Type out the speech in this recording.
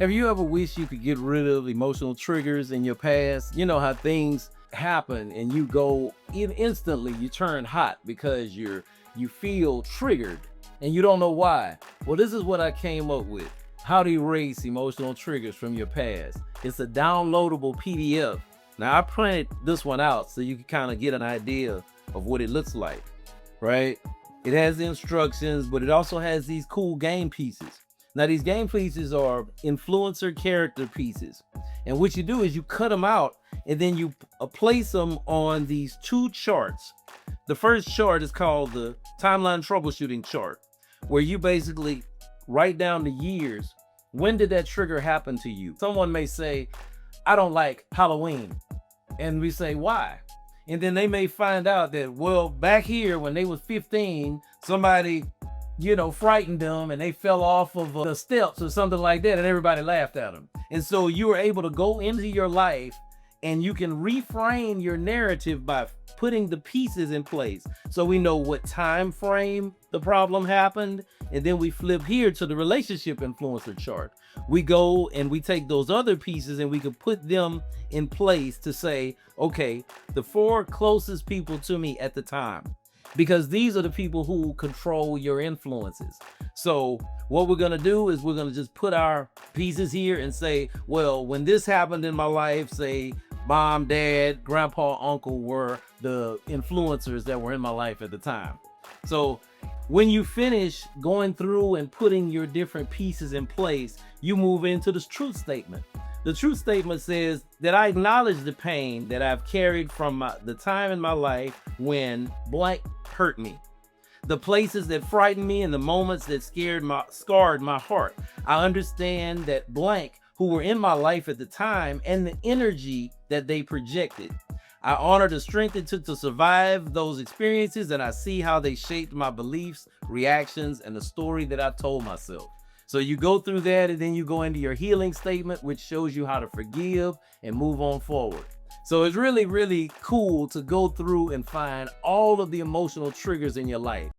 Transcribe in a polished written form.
Have you ever wished you could get rid of emotional triggers in your past? You know how things happen and you go instantly, you turn hot because you feel triggered and you don't know why. Well, this is what I came up with. How to erase emotional triggers from your past. It's a downloadable PDF. Now I printed this one out so you can kind of get an idea of what it looks like, right? It has the instructions, but it also has these cool game pieces. Now, these game pieces are influencer character pieces. And what you do is you cut them out and then you place them on these two charts. The first chart is called the timeline troubleshooting chart, where you basically write down the years. When did that trigger happen to you? Someone may say, I don't like Halloween. And we say, why? And then they may find out that, well, back here when they was 15, somebody, frightened them and they fell off of the steps or something like that and everybody laughed at them. And so you were able to go into your life and you can reframe your narrative by putting the pieces in place. So we know what time frame the problem happened. And then we flip here to the relationship influencer chart. We go and we take those other pieces and we can put them in place to say, okay, the 4 closest people to me at the time, because these are the people who control your influences. So what we're going to do is we're going to just put our pieces here and say, well, when this happened in my life, say mom, dad, grandpa, uncle were the influencers that were in my life at the time. So when you finish going through and putting your different pieces in place, you move into the truth statement. The truth statement says that I acknowledge the pain that I've carried from the time in my life when blank hurt me. The places that frightened me and the moments that scarred my heart. I understand that blank who were in my life at the time and the energy that they projected. I honor the strength it took to survive those experiences, and I see how they shaped my beliefs, reactions, and the story that I told myself. So you go through that and then you go into your healing statement, which shows you how to forgive and move on forward. So it's really, really cool to go through and find all of the emotional triggers in your life.